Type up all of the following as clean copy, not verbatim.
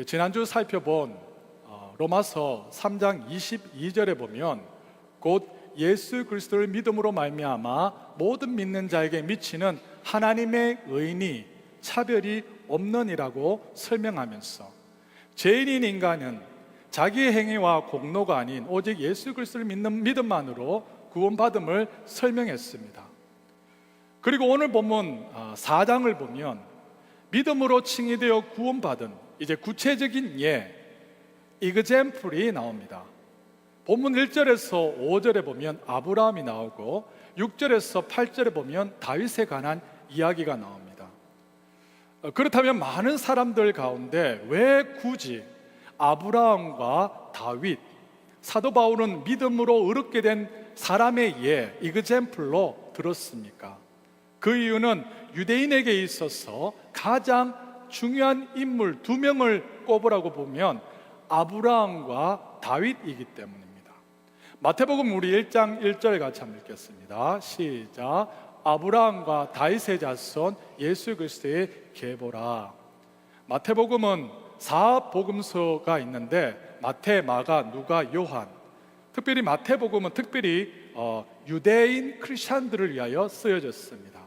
우리 지난주 살펴본 로마서 3장 22절에 보면 곧 예수 그리스도를 믿음으로 말미암아 모든 믿는 자에게 미치는 하나님의 의인이 차별이 없느니라고 설명하면서 죄인인 인간은 자기의 행위와 공로가 아닌 오직 예수 그리스도를 믿는 믿음만으로 구원받음을 설명했습니다. 그리고 오늘 본문 4장을 보면 믿음으로 칭의되어 구원받은 이제 구체적인 example이 나옵니다. 본문 1절에서 5절에 보면 아브라함이 나오고 6절에서 8절에 보면 다윗에 관한 이야기가 나옵니다. 그렇다면 많은 사람들 가운데 왜 굳이 아브라함과 다윗, 사도 바울은 믿음으로 의롭게 된 사람의 example로 들었습니까? 그 이유는 유대인에게 있어서 가장 중요한 인물 2명을 꼽으라고 보면 아브라함과 다윗이기 때문입니다. 마태복음 우리 1장 1절 같이 한번 읽겠습니다. 시작. 아브라함과 다윗의 자손 예수 그리스도의 계보라. 마태복음은 4복음서가 있는데 마태, 마가, 누가, 요한, 특별히 마태복음은 특별히 유대인 크리스찬들을 위하여 쓰여졌습니다.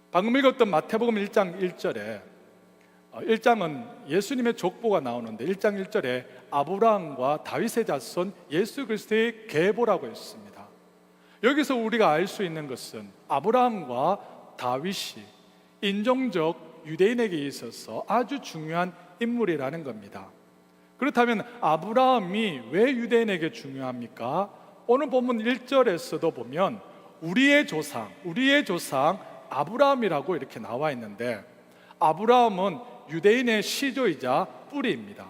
방금 읽었던 마태복음 1장 1절에 1장은 예수님의 족보가 나오는데 1장 1절에 아브라함과 다윗의 자손 예수 그리스도의 계보라고 했습니다. 여기서 우리가 알 수 있는 것은 아브라함과 다윗이 인종적 유대인에게 있어서 아주 중요한 인물이라는 겁니다. 그렇다면 아브라함이 왜 유대인에게 중요합니까? 오늘 본문 1절에서도 보면 우리의 조상 아브라함이라고 이렇게 나와 있는데 아브라함은 유대인의 시조이자 뿌리입니다.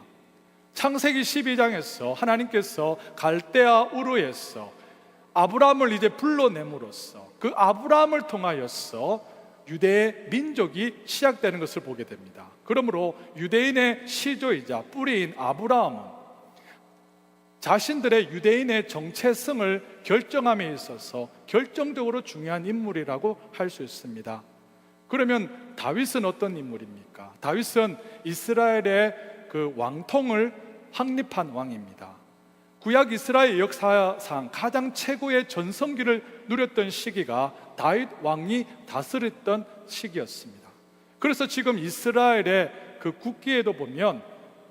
창세기 12장에서 하나님께서 갈대아 우르에서 아브라함을 이제 불러냄으로써 그 아브라함을 통하여서 유대 민족이 시작되는 것을 보게 됩니다. 그러므로 유대인의 시조이자 뿌리인 아브라함은 자신들의 유대인의 정체성을 결정함에 있어서 결정적으로 중요한 인물이라고 할 수 있습니다. 그러면 다윗은 어떤 인물입니까? 다윗은 이스라엘의 그 왕통을 확립한 왕입니다. 구약 이스라엘 역사상 가장 최고의 전성기를 누렸던 시기가 다윗 왕이 다스렸던 시기였습니다. 그래서 지금 이스라엘의 그 국기에도 보면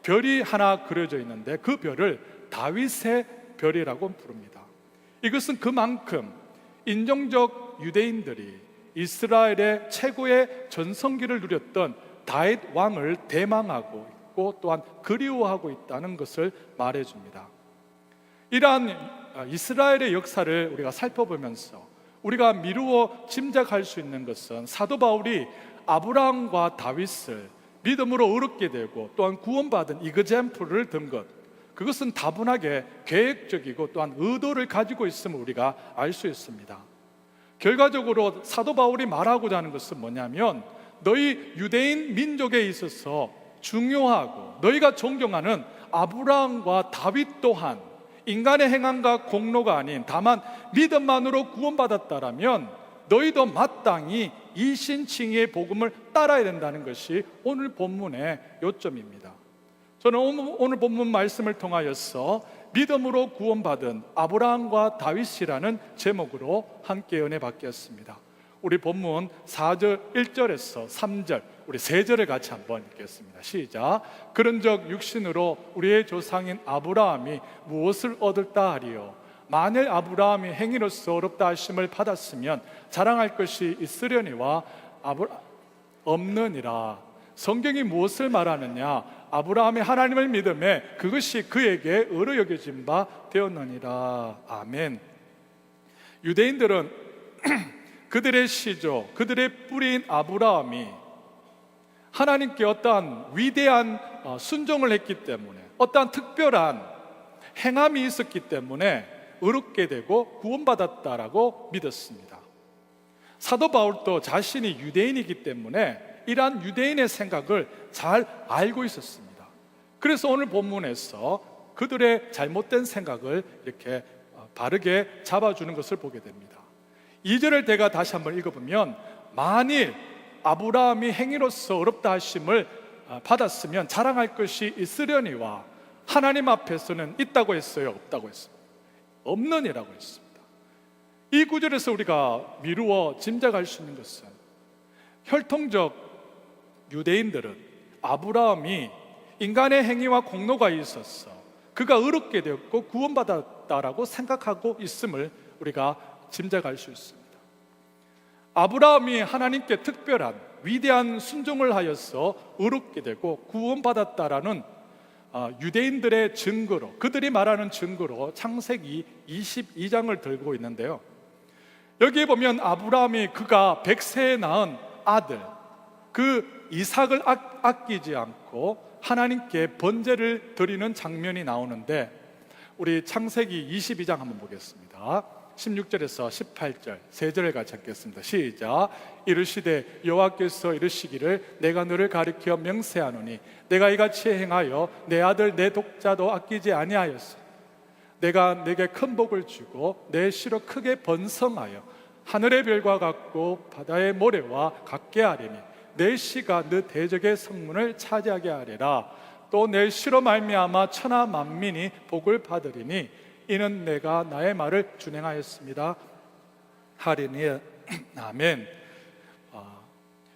별이 하나 그려져 있는데 그 별을 다윗의 별이라고 부릅니다. 이것은 그만큼 인종적 유대인들이 이스라엘의 최고의 전성기를 누렸던 다윗 왕을 대망하고 있고 또한 그리워하고 있다는 것을 말해줍니다. 이러한 이스라엘의 역사를 우리가 살펴보면서 우리가 미루어 짐작할 수 있는 것은 사도 바울이 아브라함과 다윗을 믿음으로 의롭게 되고 또한 구원받은 example를 든 것, 그것은 다분하게 계획적이고 또한 의도를 가지고 있음을 우리가 알 수 있습니다. 결과적으로 사도 바울이 말하고자 하는 것은 뭐냐면 너희 유대인 민족에 있어서 중요하고 너희가 존경하는 아브라함과 다윗 또한 인간의 행함과 공로가 아닌 다만 믿음만으로 구원받았다라면 너희도 마땅히 이신칭의의 복음을 따라야 된다는 것이 오늘 본문의 요점입니다. 저는 오늘 본문 말씀을 통하여서 믿음으로 구원받은 아브라함과 다윗이라는 제목으로 함께 은혜 받겠습니다. 우리 본문 4절 1절에서 3절 우리 3절을 같이 한번 읽겠습니다. 시작. 그런즉 육신으로 우리의 조상인 아브라함이 무엇을 얻었다 하리요? 만일 아브라함이 행위로서 어렵다 하심을 받았으면 자랑할 것이 있으려니와 없느니라. 성경이 무엇을 말하느냐? 아브라함이 하나님을 믿음에 그것이 그에게 의로 여겨진 바 되었느니라. 아멘. 유대인들은 그들의 시조, 그들의 뿌리인 아브라함이 하나님께 어떠한 위대한 순종을 했기 때문에 어떠한 특별한 행함이 있었기 때문에 의롭게 되고 구원받았다라고 믿었습니다. 사도 바울도 자신이 유대인이기 때문에 이러한 유대인의 생각을 잘 알고 있었습니다. 그래서 오늘 본문에서 그들의 잘못된 생각을 이렇게 바르게 잡아주는 것을 보게 됩니다. 2절을 제가 다시 한번 읽어보면 만일 아브라함이 행위로서 어렵다 하심을 받았으면 자랑할 것이 있으려니와 하나님 앞에서는 있다고 했어요, 없다고 했어요? 없느니라고 했습니다. 이 구절에서 우리가 미루어 짐작할 수 있는 것은 혈통적 유대인들은 아브라함이 인간의 행위와 공로가 있어서 그가 의롭게 되었고 구원받았다라고 생각하고 있음을 우리가 짐작할 수 있습니다. 아브라함이 하나님께 특별한 위대한 순종을 하여서 의롭게 되고 구원받았다라는 유대인들의 증거로, 그들이 말하는 증거로 창세기 22장을 들고 있는데요, 여기에 보면 아브라함이 그가 100세에 낳은 아들 그 이삭을 아끼지 않고 하나님께 번제를 드리는 장면이 나오는데, 우리 창세기 22장 한번 보겠습니다. 16절에서 18절 세 절을 같이 읽겠습니다. 시작. 이르시되 여호와께서 이르시기를 내가 너를 가리켜 명세하노니 내가 이같이 행하여 내 아들 내 독자도 아끼지 아니하였으니 내가 내게 큰 복을 주고 내 씨로 크게 번성하여 하늘의 별과 같고 바다의 모래와 같게 하리니 내 씨가 너 대적의 성문을 차지하게 하리라. 또 내 씨로 말미암아 천하 만민이 복을 받으리니 이는 내가 나의 말을 준행하였습니다 하리니. 아멘.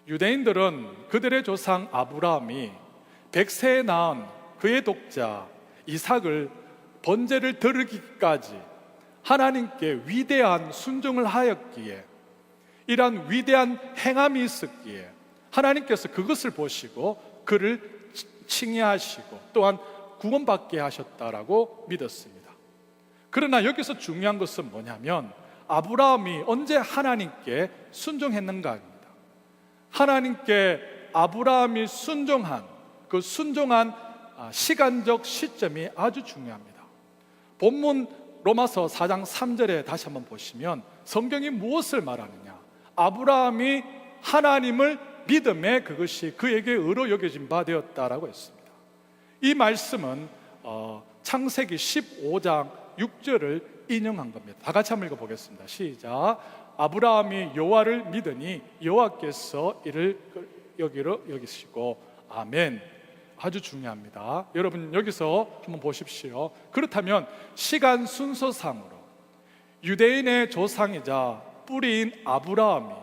유대인들은 그들의 조상 아브라함이 100세에 낳은 그의 독자 이삭을 번제를 드리기까지 하나님께 위대한 순종을 하였기에, 이러한 위대한 행함이 있었기에 하나님께서 그것을 보시고 그를 칭의하시고 또한 구원받게 하셨다라고 믿었습니다. 그러나 여기서 중요한 것은 뭐냐면 아브라함이 언제 하나님께 순종했는가입니다. 하나님께 아브라함이 순종한 그 순종한 시간적 시점이 아주 중요합니다. 본문 로마서 4장 3절에 다시 한번 보시면 성경이 무엇을 말하느냐, 아브라함이 하나님을 믿음에 그것이 그에게 의로 여겨진 바 되었다라고 했습니다. 이 말씀은 창세기 15장 6절을 인용한 겁니다. 다 같이 한번 읽어보겠습니다. 시작. 아브라함이 여호와를 믿으니 여호와께서 이를 여기로 여기시고. 아멘. 아주 중요합니다. 여러분 여기서 한번 보십시오. 그렇다면 시간 순서상으로 유대인의 조상이자 뿌리인 아브라함이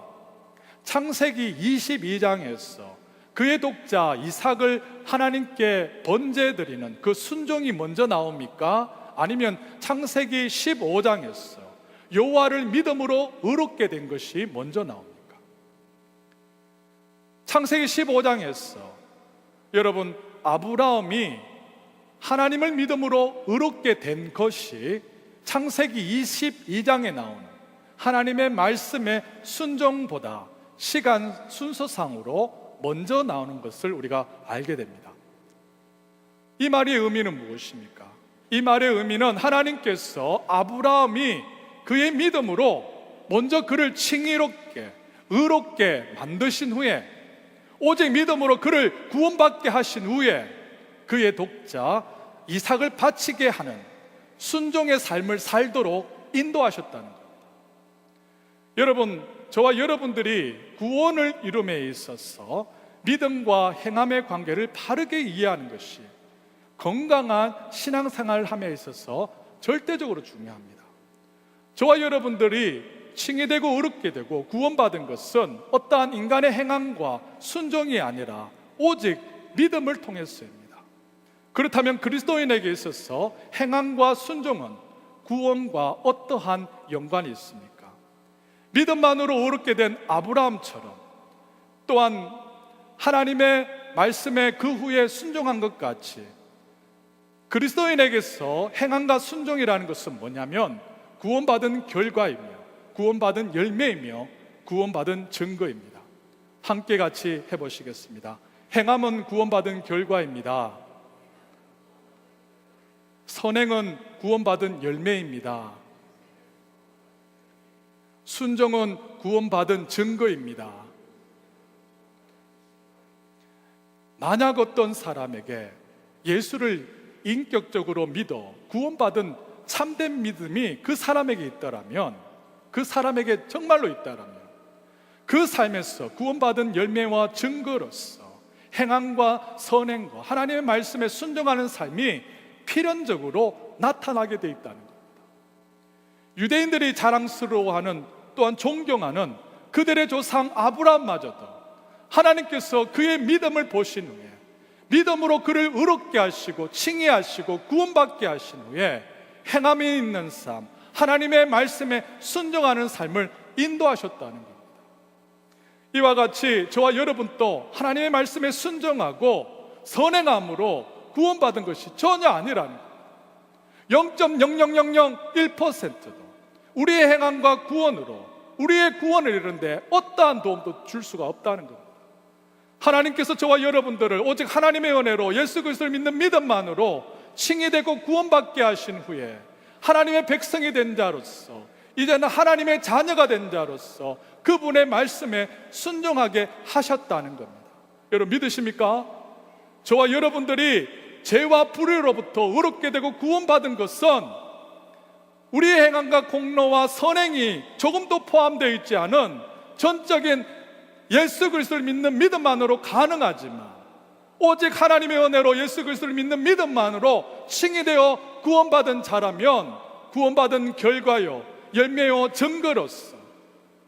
창세기 22장에서 그의 독자 이삭을 하나님께 번제드리는 그 순종이 먼저 나옵니까? 아니면 창세기 15장에서 여호와를 믿음으로 의롭게 된 것이 먼저 나옵니까? 창세기 15장에서 여러분 아브라함이 하나님을 믿음으로 의롭게 된 것이 창세기 22장에 나오는 하나님의 말씀의 순종보다 시간 순서상으로 먼저 나오는 것을 우리가 알게 됩니다. 이 말의 의미는 무엇입니까? 이 말의 의미는 하나님께서 아브라함이 그의 믿음으로 먼저 그를 칭의롭게 의롭게 만드신 후에, 오직 믿음으로 그를 구원받게 하신 후에 그의 독자 이삭을 바치게 하는 순종의 삶을 살도록 인도하셨다는 겁니다. 여러분, 저와 여러분들이 구원을 이룸에 있어서 믿음과 행함의 관계를 바르게 이해하는 것이 건강한 신앙생활을 함에 있어서 절대적으로 중요합니다. 저와 여러분들이 칭의되고 의롭게 되고 구원받은 것은 어떠한 인간의 행함과 순종이 아니라 오직 믿음을 통해서입니다. 그렇다면 그리스도인에게 있어서 행함과 순종은 구원과 어떠한 연관이 있습니까? 믿음만으로 의롭게 된 아브라함처럼 또한 하나님의 말씀에 그 후에 순종한 것 같이 그리스도인에게서 행함과 순종이라는 것은 뭐냐면 구원받은 결과이며 구원받은 열매이며 구원받은 증거입니다. 함께 같이 해보시겠습니다. 행함은 구원받은 결과입니다. 선행은 구원받은 열매입니다. 순종은 구원받은 증거입니다. 만약 어떤 사람에게 예수를 인격적으로 믿어 구원받은 참된 믿음이 그 사람에게 있다라면, 그 사람에게 정말로 있다라면 그 삶에서 구원받은 열매와 증거로서 행함과 선행과 하나님의 말씀에 순종하는 삶이 필연적으로 나타나게 돼 있다는 겁니다. 유대인들이 자랑스러워하는, 또한 존경하는 그들의 조상 아브라함마저도 하나님께서 그의 믿음을 보신 후에 믿음으로 그를 의롭게 하시고 칭의하시고 구원받게 하신 후에 행함이 있는 삶, 하나님의 말씀에 순종하는 삶을 인도하셨다는 겁니다. 이와 같이 저와 여러분도 하나님의 말씀에 순종하고 선행함으로 구원받은 것이 전혀 아니라는 거예요. 0.00001%도 우리의 행함과 구원으로 우리의 구원을 이루는데 어떠한 도움도 줄 수가 없다는 겁니다. 하나님께서 저와 여러분들을 오직 하나님의 은혜로 예수 그리스도를 믿는 믿음만으로 칭의되고 구원받게 하신 후에 하나님의 백성이 된 자로서, 이제는 하나님의 자녀가 된 자로서 그분의 말씀에 순종하게 하셨다는 겁니다. 여러분 믿으십니까? 저와 여러분들이 죄와 불의로부터 의롭게 되고 구원받은 것은 우리의 행함과 공로와 선행이 조금도 포함되어 있지 않은 전적인 예수 그리스도를 믿는 믿음만으로 가능하지만, 오직 하나님의 은혜로 예수 그리스도를 믿는 믿음만으로 칭의되어 구원받은 자라면 구원받은 결과요, 열매요, 증거로서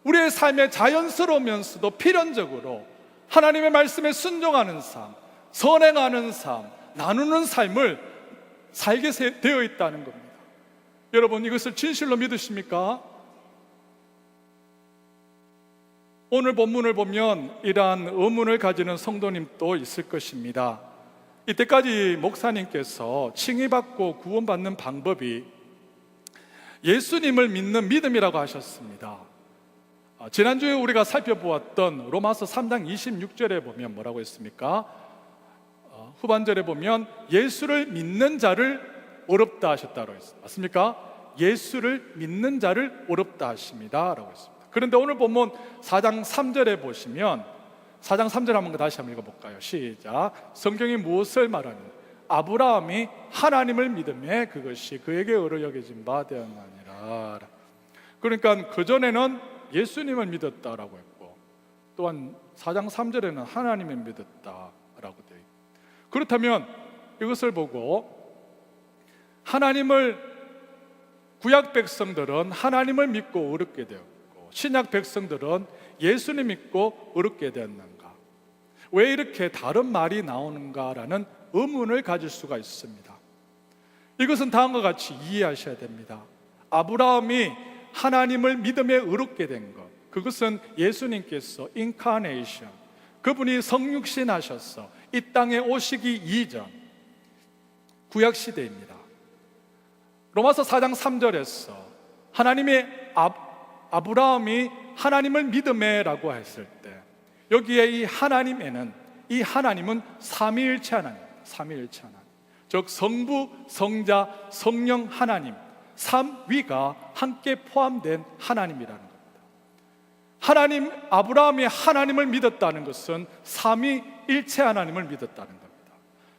우리의 삶에 자연스러우면서도 필연적으로 하나님의 말씀에 순종하는 삶, 선행하는 삶, 나누는 삶을 살게 되어 있다는 겁니다. 여러분 이것을 진실로 믿으십니까? 오늘 본문을 보면 이러한 의문을 가지는 성도님도 있을 것입니다. 이때까지 목사님께서 칭의받고 구원받는 방법이 예수님을 믿는 믿음이라고 하셨습니다. 지난주에 우리가 살펴보았던 로마서 3장 26절에 보면 뭐라고 했습니까? 후반절에 보면 예수를 믿는 자를 어렵다 하셨다고 했습니다. 맞습니까? 예수를 믿는 자를 어렵다 하십니다 라고 했습니다. 그런데 오늘 본문 4장 3절에 보시면 4장 3절 한번 다시 한번 읽어볼까요? 시작. 성경이 무엇을 말하느냐? 아브라함이 하나님을 믿음에 그것이 그에게 의로 여겨진 바 되었느니라. 그러니까 그전에는 예수님을 믿었다라고 했고, 또한 4장 3절에는 하나님을 믿었다라고 되어 있고, 그렇다면 이것을 보고 구약 백성들은 하나님을 믿고 의롭게 되었고 신약 백성들은 예수님 믿고 의롭게 되었는가? 왜 이렇게 다른 말이 나오는가라는 의문을 가질 수가 있습니다. 이것은 다음과 같이 이해하셔야 됩니다. 아브라함이 하나님을 믿음에 의롭게 된 것, 그것은 예수님께서 인카네이션, 그분이 성육신 하셔서 이 땅에 오시기 이전 구약 시대입니다. 로마서 4장 3절에서 하나님의 아브라함이 하나님을 믿음에라고 했을 때 여기에 이 하나님은 삼위일체 하나님입니다. 삼위일체 하나님, 즉 성부, 성자, 성령 하나님, 삼위가 함께 포함된 하나님이라는 겁니다. 아브라함이 하나님을 믿었다는 것은 삼위일체 하나님을 믿었다는 겁니다.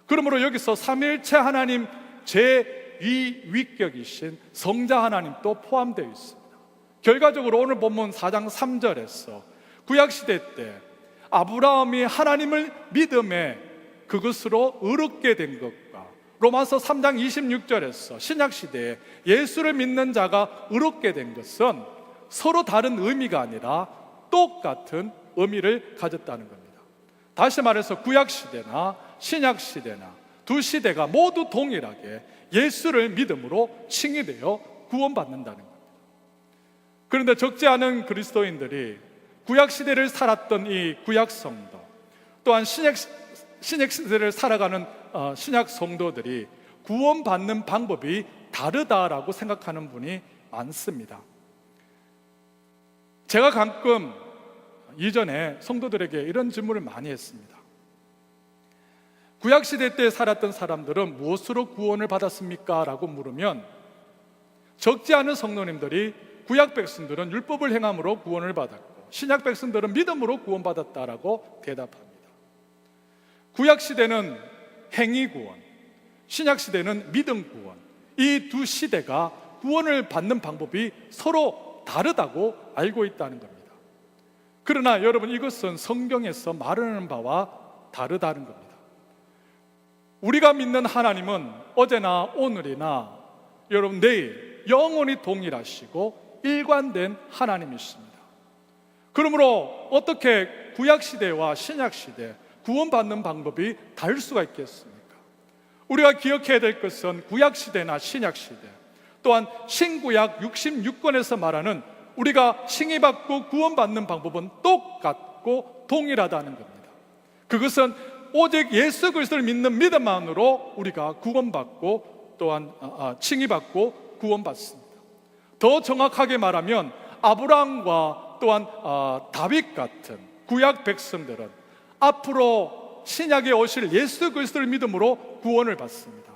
그러므로 여기서 삼위일체 하나님 제2위격이신 성자 하나님도 포함되어 있습니다. 결과적으로 오늘 본문 4장 3절에서 구약시대 때 아브라함이 하나님을 믿음에 그것으로 의롭게 된 것과 로마서 3장 26절에서 신약시대에 예수를 믿는 자가 의롭게 된 것은 서로 다른 의미가 아니라 똑같은 의미를 가졌다는 겁니다. 다시 말해서 구약시대나 신약시대나 두 시대가 모두 동일하게 예수를 믿음으로 칭의되어 구원받는다는 겁니다. 그런데 적지 않은 그리스도인들이 구약시대를 살았던 이 구약성도, 또한 신약시대를 살아가는 신약 성도들이 구원받는 방법이 다르다라고 생각하는 분이 많습니다. 제가 가끔 이전에 성도들에게 이런 질문을 많이 했습니다. 구약시대 때 살았던 사람들은 무엇으로 구원을 받았습니까? 라고 물으면 적지 않은 성도님들이 구약 백성들은 율법을 행함으로 구원을 받았고 신약 백성들은 믿음으로 구원받았다라고 대답합니다. 구약 시대는 행위 구원, 신약 시대는 믿음 구원, 이 두 시대가 구원을 받는 방법이 서로 다르다고 알고 있다는 겁니다. 그러나 여러분 이것은 성경에서 말하는 바와 다르다는 겁니다. 우리가 믿는 하나님은 어제나 오늘이나 여러분 내일 영원히 동일하시고 일관된 하나님이십니다. 그러므로 어떻게 구약시대와 신약시대 구원받는 방법이 다를 수가 있겠습니까? 우리가 기억해야 될 것은 구약시대나 신약시대 또한 신구약 66권에서 말하는 우리가 칭의받고 구원받는 방법은 똑같고 동일하다는 겁니다. 그것은 오직 예수 그리스도를 믿는 믿음만으로 우리가 구원받고 또한 칭의받고 구원받습니다. 더 정확하게 말하면 아브라함과 또한 다윗 같은 구약 백성들은 앞으로 신약에 오실 예수 그리스도를 믿음으로 구원을 받습니다.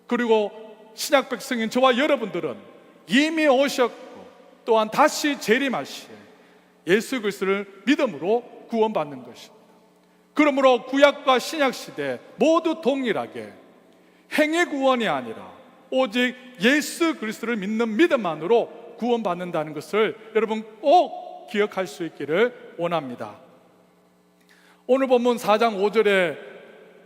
그리고 신약 백성인 저와 여러분들은 이미 오셨고 또한 다시 재림하실 예수 그리스도를 믿음으로 구원받는 것입니다. 그러므로 구약과 신약 시대 모두 동일하게 행위 구원이 아니라 오직 예수 그리스도를 믿는 믿음만으로 구원받는다는 것을 여러분 꼭 기억할 수 있기를 원합니다. 오늘 본문 4장 5절에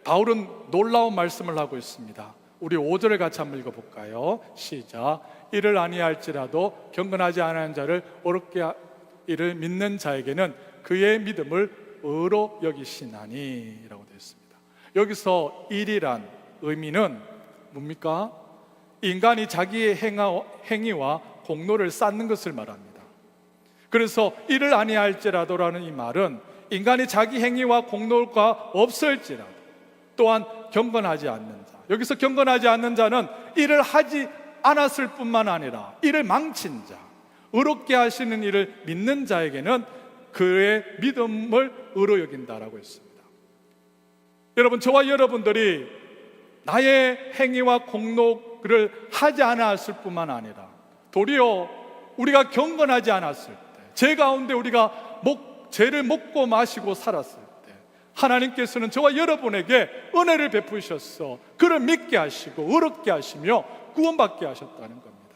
바울은 놀라운 말씀을 하고 있습니다. 우리 5절을 같이 한번 읽어볼까요? 시작. 이를 아니할지라도 경건하지 않은 자를 어렵게 이를 믿는 자에게는 그의 믿음을 의로 여기시나니 라고 되어 있습니다. 여기서 일이란 의미는 뭡니까? 인간이 자기의 행위와 공로를 쌓는 것을 말합니다. 그래서 이를 아니할지라도라는 이 말은 인간이 자기 행위와 공로가 없을지라도 또한 경건하지 않는 자, 여기서 경건하지 않는 자는 일을 하지 않았을 뿐만 아니라 이를 망친 자, 의롭게 하시는 일을 믿는 자에게는 그의 믿음을 의로 여긴다라고 했습니다. 여러분, 저와 여러분들이 나의 행위와 공로를 하지 않았을 뿐만 아니라 도리어 우리가 경건하지 않았을 때, 죄 가운데 우리가 죄를 먹고 마시고 살았을 때 하나님께서는 저와 여러분에게 은혜를 베푸셔서 그를 믿게 하시고 의롭게 하시며 구원받게 하셨다는 겁니다.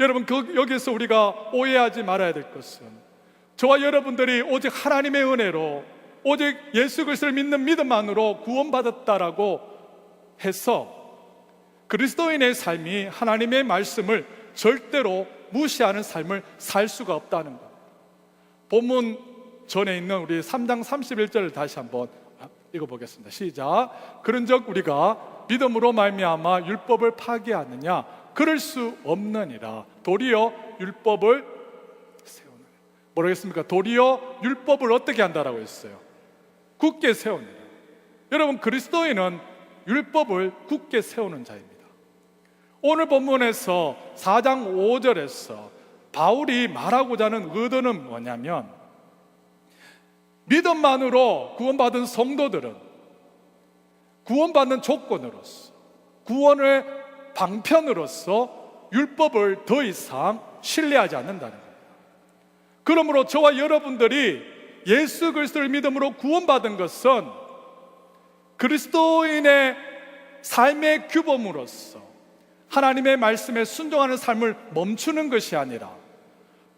여러분, 여기서 우리가 오해하지 말아야 될 것은 저와 여러분들이 오직 하나님의 은혜로 오직 예수 그리스도를 믿는 믿음만으로 구원받았다라고 해서 그리스도인의 삶이 하나님의 말씀을 절대로 무시하는 삶을 살 수가 없다는 것. 본문 전에 있는 우리 3장 31절을 다시 한번 읽어보겠습니다. 시작. 그런즉 우리가 믿음으로 말미암아 율법을 파기하느냐? 그럴 수 없느니라. 도리어 율법을 세우느니라. 모르겠습니까? 도리어 율법을 어떻게 한다라고 했어요? 굳게 세우느니라. 여러분, 그리스도인은 율법을 굳게 세우는 자입니다. 오늘 본문에서 4장 5절에서 바울이 말하고자 하는 의도는 뭐냐면, 믿음만으로 구원받은 성도들은 구원받는 조건으로서, 구원의 방편으로서 율법을 더 이상 신뢰하지 않는다는 겁니다. 그러므로 저와 여러분들이 예수 그리스도를 믿음으로 구원받은 것은 그리스도인의 삶의 규범으로서 하나님의 말씀에 순종하는 삶을 멈추는 것이 아니라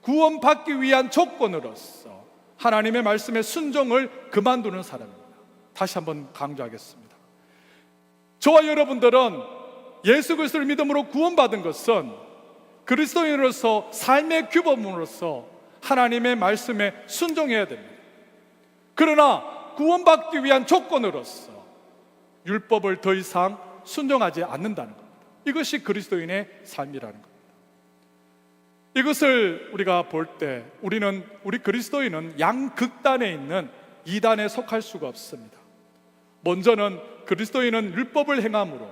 구원받기 위한 조건으로서 하나님의 말씀에 순종을 그만두는 사람입니다. 다시 한번 강조하겠습니다. 저와 여러분들은 예수 그리스도를 믿음으로 구원받은 것은 그리스도인으로서 삶의 규범으로서 하나님의 말씀에 순종해야 됩니다. 그러나 구원받기 위한 조건으로서 율법을 더 이상 순종하지 않는다는 겁니다. 이것이 그리스도인의 삶이라는 겁니다. 이것을 우리가 볼 때 우리 그리스도인은 양극단에 있는 이단에 속할 수가 없습니다. 먼저는 그리스도인은 율법을 행함으로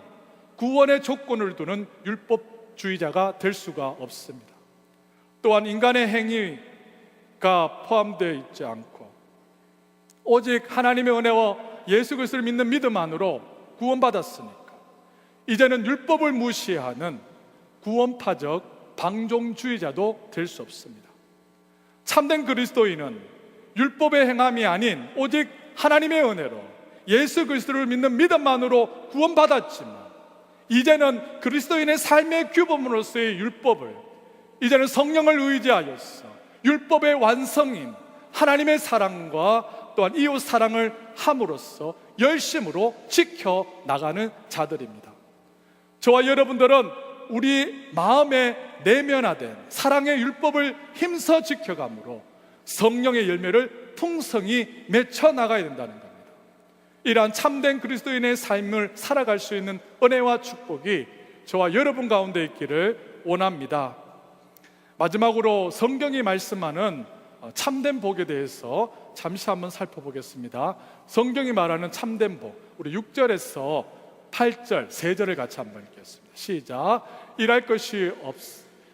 구원의 조건을 두는 율법주의자가 될 수가 없습니다. 또한 인간의 행위가 포함되어 있지 않고 오직 하나님의 은혜와 예수 그리스도를 믿는 믿음만으로 구원받았으니까 이제는 율법을 무시하는 구원파적 방종주의자도 될 수 없습니다. 참된 그리스도인은 율법의 행함이 아닌 오직 하나님의 은혜로 예수 그리스도를 믿는 믿음만으로 구원받았지만 이제는 그리스도인의 삶의 규범으로서의 율법을 이제는 성령을 의지하여서 율법의 완성인 하나님의 사랑과 또한 이웃 사랑을 함으로써 열심으로 지켜나가는 자들입니다. 저와 여러분들은 우리 마음에 내면화된 사랑의 율법을 힘써 지켜감으로 성령의 열매를 풍성히 맺혀나가야 된다는 겁니다. 이러한 참된 그리스도인의 삶을 살아갈 수 있는 은혜와 축복이 저와 여러분 가운데 있기를 원합니다. 마지막으로 성경이 말씀하는 참된 복에 대해서 잠시 한번 살펴보겠습니다. 성경이 말하는 참된 복, 우리 6절에서 8절, 3절을 같이 한번 읽겠습니다. 시작. 일할 것이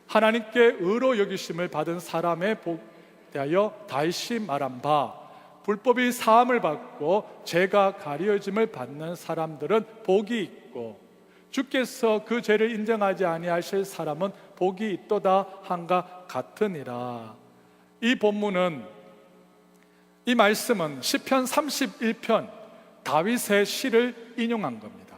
하나님께 의로 여기심을 받은 사람의 복에 대하여 다시 말한 바, 불법이 사함을 받고 죄가 가려짐을 받는 사람들은 복이 있고 주께서 그 죄를 인정하지 아니하실 사람은 복이 있도다 한가 같으니라. 이 본문은, 이 말씀은 시편 31편 다윗의 시를 인용한 겁니다.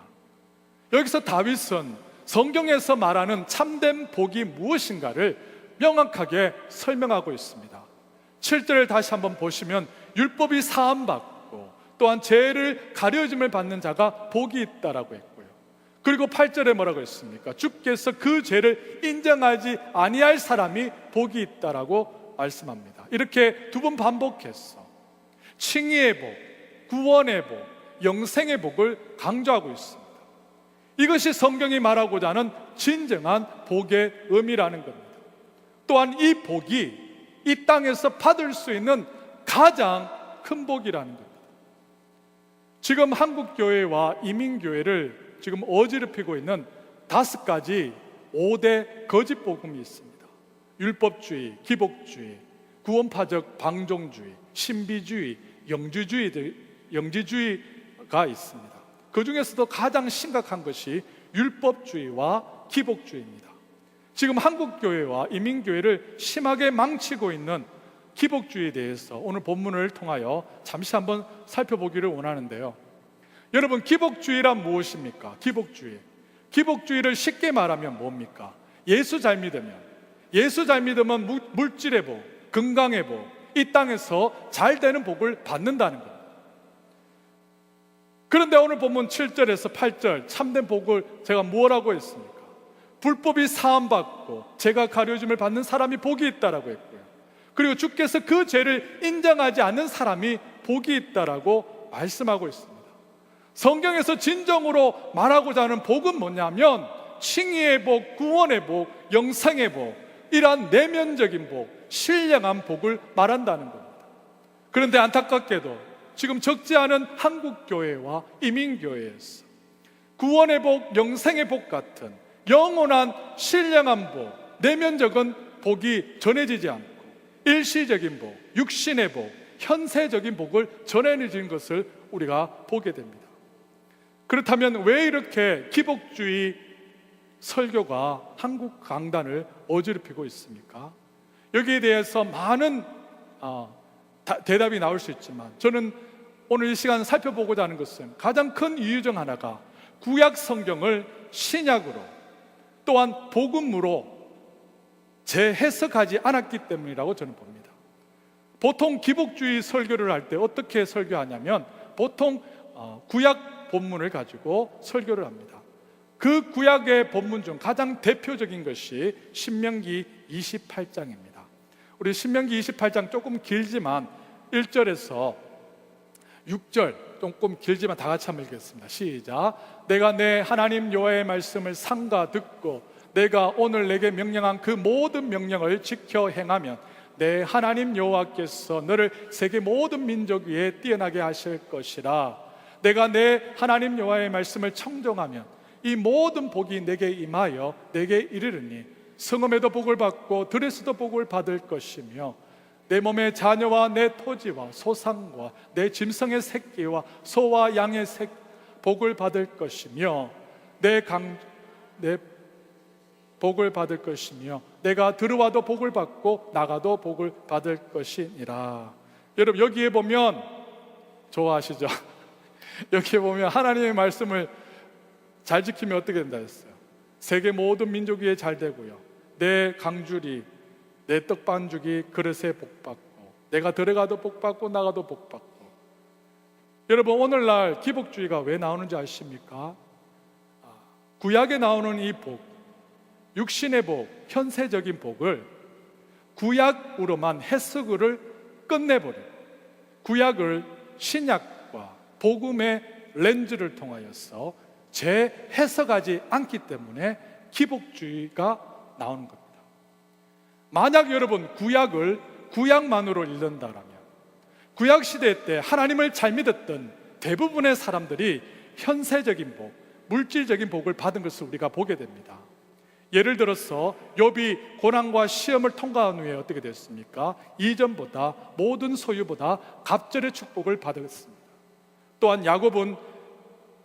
여기서 다윗은 성경에서 말하는 참된 복이 무엇인가를 명확하게 설명하고 있습니다. 7절을 다시 한번 보시면 율법이 사함받고 또한 죄를 가려짐을 받는 자가 복이 있다라고 했고요. 그리고 8절에 뭐라고 했습니까? 주께서 그 죄를 인정하지 아니할 사람이 복이 있다라고 말씀합니다. 이렇게 두 번 반복해서 칭의의 복, 구원의 복, 영생의 복을 강조하고 있습니다. 이것이 성경이 말하고자 하는 진정한 복의 의미라는 겁니다. 또한 이 복이 이 땅에서 받을 수 있는 가장 큰 복이라는 겁니다. 지금 한국교회와 이민교회를 지금 어지럽히고 있는 5가지 5대 거짓 복음이 있습니다. 율법주의, 기복주의, 구원파적 방종주의, 신비주의, 영지주의가 있습니다. 그 중에서도 가장 심각한 것이 율법주의와 기복주의입니다. 지금 한국교회와 이민교회를 심하게 망치고 있는 기복주의에 대해서 오늘 본문을 통하여 잠시 한번 살펴보기를 원하는데요. 여러분, 기복주의란 무엇입니까? 기복주의를 쉽게 말하면 뭡니까? 예수 잘 믿으면 물질의 복, 건강의 복, 이 땅에서 잘 되는 복을 받는다는 겁니다. 그런데 오늘 본문 7절에서 8절 참된 복을 제가 뭐라고 했습니까? 불법이 사함받고 죄가 가려짐을 받는 사람이 복이 있다라고 했고요. 그리고 주께서 그 죄를 인정하지 않는 사람이 복이 있다라고 말씀하고 있습니다. 성경에서 진정으로 말하고자 하는 복은 뭐냐면 칭의의 복, 구원의 복, 영생의 복, 이러한 내면적인 복, 신령한 복을 말한다는 겁니다. 그런데 안타깝게도 지금 적지 않은 한국교회와 이민교회에서 구원의 복, 영생의 복 같은 영원한 신령한 복, 내면적인 복이 전해지지 않고 일시적인 복, 육신의 복, 현세적인 복을 전해지는 것을 우리가 보게 됩니다. 그렇다면 왜 이렇게 기복주의 설교가 한국 강단을 어지럽히고 있습니까? 여기에 대해서 많은 대답이 나올 수 있지만 저는 오늘 이 시간 살펴보고자 하는 것은 가장 큰 이유 중 하나가 구약 성경을 신약으로 또한 복음으로 재해석하지 않았기 때문이라고 저는 봅니다. 보통 기복주의 설교를 할 때 어떻게 설교하냐면 보통 구약 본문을 가지고 설교를 합니다. 그 구약의 본문 중 가장 대표적인 것이 신명기 28장입니다. 우리 신명기 28장 조금 길지만 1절에서 6절 조금 길지만 다 같이 한번 읽겠습니다. 시작. 내가 내 하나님 여호와의 말씀을 삼가 듣고 내가 오늘 내게 명령한 그 모든 명령을 지켜 행하면 내 하나님 여호와께서 너를 세계 모든 민족 위에 뛰어나게 하실 것이라. 내가 내 하나님 여호와의 말씀을 청종하면 이 모든 복이 내게 임하여 내게 이르르니 성읍에도 복을 받고 들에서도 복을 받을 것이며 내 몸의 자녀와 내 토지와 소산과 내 짐승의 새끼와 소와 양의 복을 받을 것이며 내 복을 받을 것이며 내가 들어와도 복을 받고 나가도 복을 받을 것이니라. 여러분, 여기에 보면 좋아하시죠? 여기에 보면 하나님의 말씀을 잘 지키면 어떻게 된다 했어요? 세계 모든 민족 위에 잘 되고요, 내 강줄이 내 떡반죽이 그릇에 복받고 내가 들어가도 복받고 나가도 복받고 여러분, 오늘날 기복주의가 왜 나오는지 아십니까? 구약에 나오는 이 복, 육신의 복, 현세적인 복을 구약으로만 해석을 끝내버리고 구약을 신약과 복음의 렌즈를 통하여서 재해석하지 않기 때문에 기복주의가 나오는 겁니다. 만약 여러분 구약을 구약만으로 읽는다라면 구약시대 때 하나님을 잘 믿었던 대부분의 사람들이 현세적인 복, 물질적인 복을 받은 것을 우리가 보게 됩니다. 예를 들어서 욥이 고난과 시험을 통과한 후에 어떻게 됐습니까? 이전보다 모든 소유보다 갑절의 축복을 받았습니다. 또한 야곱은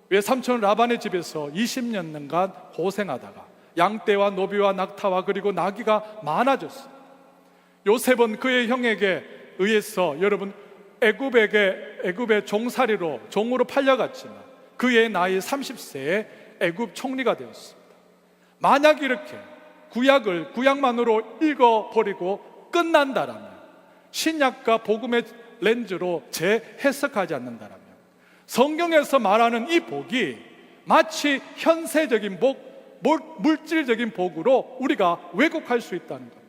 외삼촌 라반의 집에서 20년간 고생하다가 양떼와 노비와 낙타와 그리고 나귀가 많아졌습니다. 요셉은 그의 형에게 의해서 여러분 애굽의 종살이로 종으로 팔려갔지만 그의 나이 30세에 애굽 총리가 되었습니다. 만약 이렇게 구약을 구약만으로 읽어버리고 끝난다라면, 신약과 복음의 렌즈로 재해석하지 않는다라면 성경에서 말하는 이 복이 마치 현세적인 복, 물질적인 복으로 우리가 왜곡할 수 있다는 겁니다.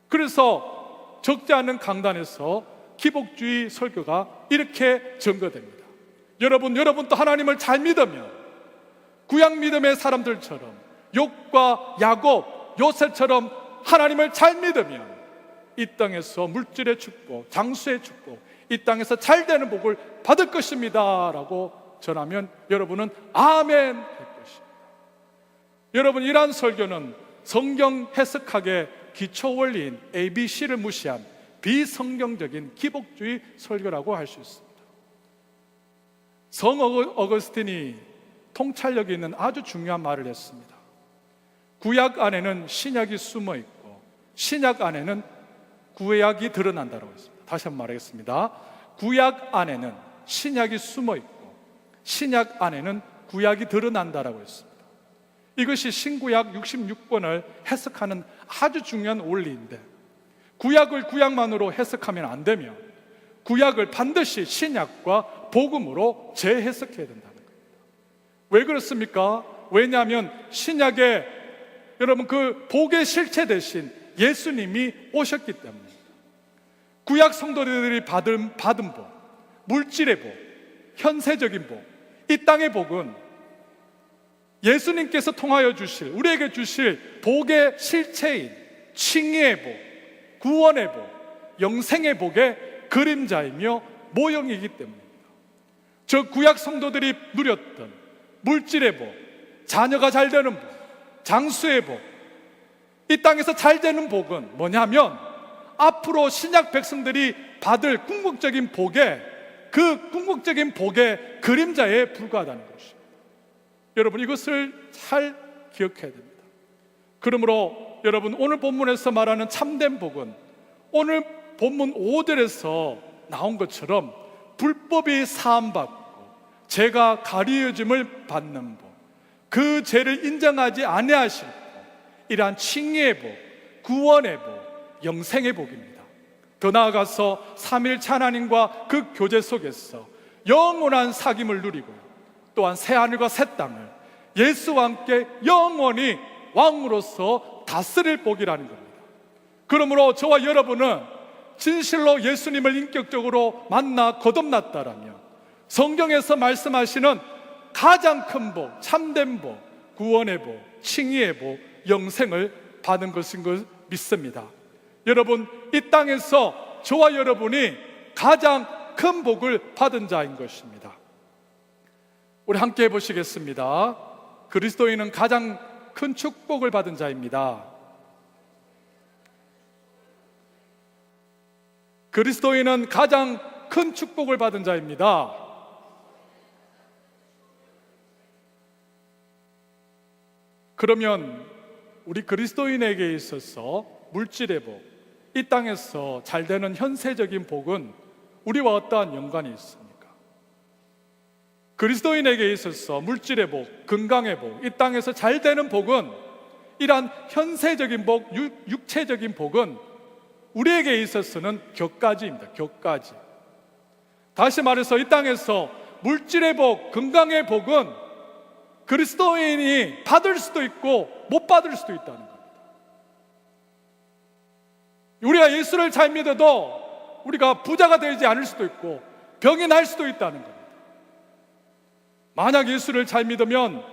그래서 적지 않은 강단에서 기복주의 설교가 이렇게 전거됩니다. 여러분도 하나님을 잘 믿으면 구약 믿음의 사람들처럼 욥과 야곱, 요셉처럼 하나님을 잘 믿으면 이 땅에서 물질의 축복, 장수의 축복, 이 땅에서 잘 되는 복을 받을 것입니다 라고 전하면 여러분은 아멘 할 것입니다. 여러분, 이러한 설교는 성경 해석학의 기초 원리인 ABC를 무시한 비성경적인 기복주의 설교라고 할 수 있습니다. 성 어거스틴이 통찰력이 있는 아주 중요한 말을 했습니다. 구약 안에는 신약이 숨어 있고 신약 안에는 구약이 드러난다고 했습니다. 다시 한번 말하겠습니다. 구약 안에는 신약이 숨어 있고 신약 안에는 구약이 드러난다라고 했습니다. 이것이 신구약 66권을 해석하는 아주 중요한 원리인데, 구약을 구약만으로 해석하면 안 되며 구약을 반드시 신약과 복음으로 재해석해야 된다는 겁니다. 왜 그렇습니까? 왜냐하면 신약에 여러분 그 복의 실체 대신 예수님이 오셨기 때문입니다. 구약 성도들이 받은 복, 물질의 복, 현세적인 복, 이 땅의 복은 예수님께서 통하여 주실, 우리에게 주실 복의 실체인 칭의의 복, 구원의 복, 영생의 복의 그림자이며 모형이기 때문입니다. 저 구약 성도들이 누렸던 물질의 복, 자녀가 잘 되는 복, 장수의 복, 이 땅에서 잘 되는 복은 뭐냐면 앞으로 신약 백성들이 받을 궁극적인 복의 그 궁극적인 복의 그림자에 불과하다는 것입니다. 여러분, 이것을 잘 기억해야 됩니다. 그러므로 여러분, 오늘 본문에서 말하는 참된 복은 오늘 본문 5절에서 나온 것처럼 불법이 사함받고 죄가 가리워짐을 받는 복, 그 죄를 인정하지 아니하실 복, 이러한 칭의의 복, 구원의 복, 영생의 복입니다. 더 나아가서 삼위일체 하나님과 그 교제 속에서 영원한 사귐을 누리고 또한 새하늘과 새 땅을 예수와 함께 영원히 왕으로서 다스릴 복이라는 겁니다. 그러므로 저와 여러분은 진실로 예수님을 인격적으로 만나 거듭났다라면 성경에서 말씀하시는 가장 큰 복, 참된 복, 구원의 복, 칭의의 복, 영생을 받은 것인 걸 믿습니다. 여러분, 이 땅에서 저와 여러분이 가장 큰 복을 받은 자인 것입니다. 우리 함께 해보시겠습니다. 그리스도인은 가장 큰 축복을 받은 자입니다. 그리스도인은 가장 큰 축복을 받은 자입니다. 그러면 우리 그리스도인에게 있어서 물질의 복, 이 땅에서 잘 되는 현세적인 복은 우리와 어떠한 연관이 있습니까? 그리스도인에게 있어서 물질의 복, 건강의 복, 이 땅에서 잘 되는 복은, 이러한 현세적인 복, 육체적인 복은 우리에게 있어서는 격가지입니다. 격가지. 다시 말해서 이 땅에서 물질의 복, 건강의 복은 그리스도인이 받을 수도 있고 못 받을 수도 있다는 겁니다. 우리가 예수를 잘 믿어도 우리가 부자가 되지 않을 수도 있고 병이 날 수도 있다는 겁니다. 만약 예수를 잘 믿으면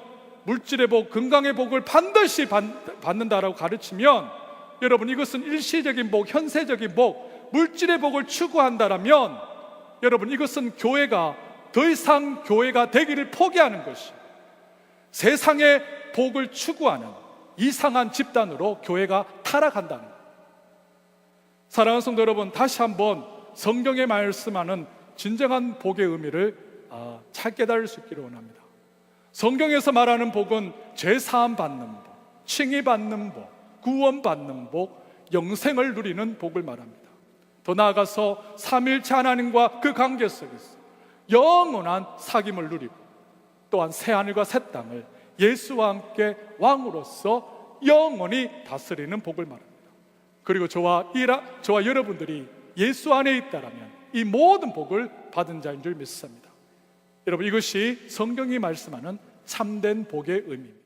물질의 복, 건강의 복을 반드시 받는다라고 가르치면, 여러분, 이것은 일시적인 복, 현세적인 복, 물질의 복을 추구한다라면 여러분, 이것은 교회가 더 이상 교회가 되기를 포기하는 것이, 세상의 복을 추구하는 이상한 집단으로 교회가 타락한다는 것. 사랑하는 성도 여러분, 다시 한번 성경에 말씀하는 진정한 복의 의미를 잘 깨달을 수 있기를 원합니다. 성경에서 말하는 복은 죄사함 받는 복, 칭의 받는 복, 구원 받는 복, 영생을 누리는 복을 말합니다. 더 나아가서 삼일체 하나님과 그 관계 속에서 영원한 사귐을 누리고, 또한 새하늘과 새 땅을 예수와 함께 왕으로서 영원히 다스리는 복을 말합니다. 그리고 저와 여러분들이 예수 안에 있다라면 이 모든 복을 받은 자인 줄 믿습니다. 여러분, 이것이 성경이 말씀하는 참된 복의 의미입니다.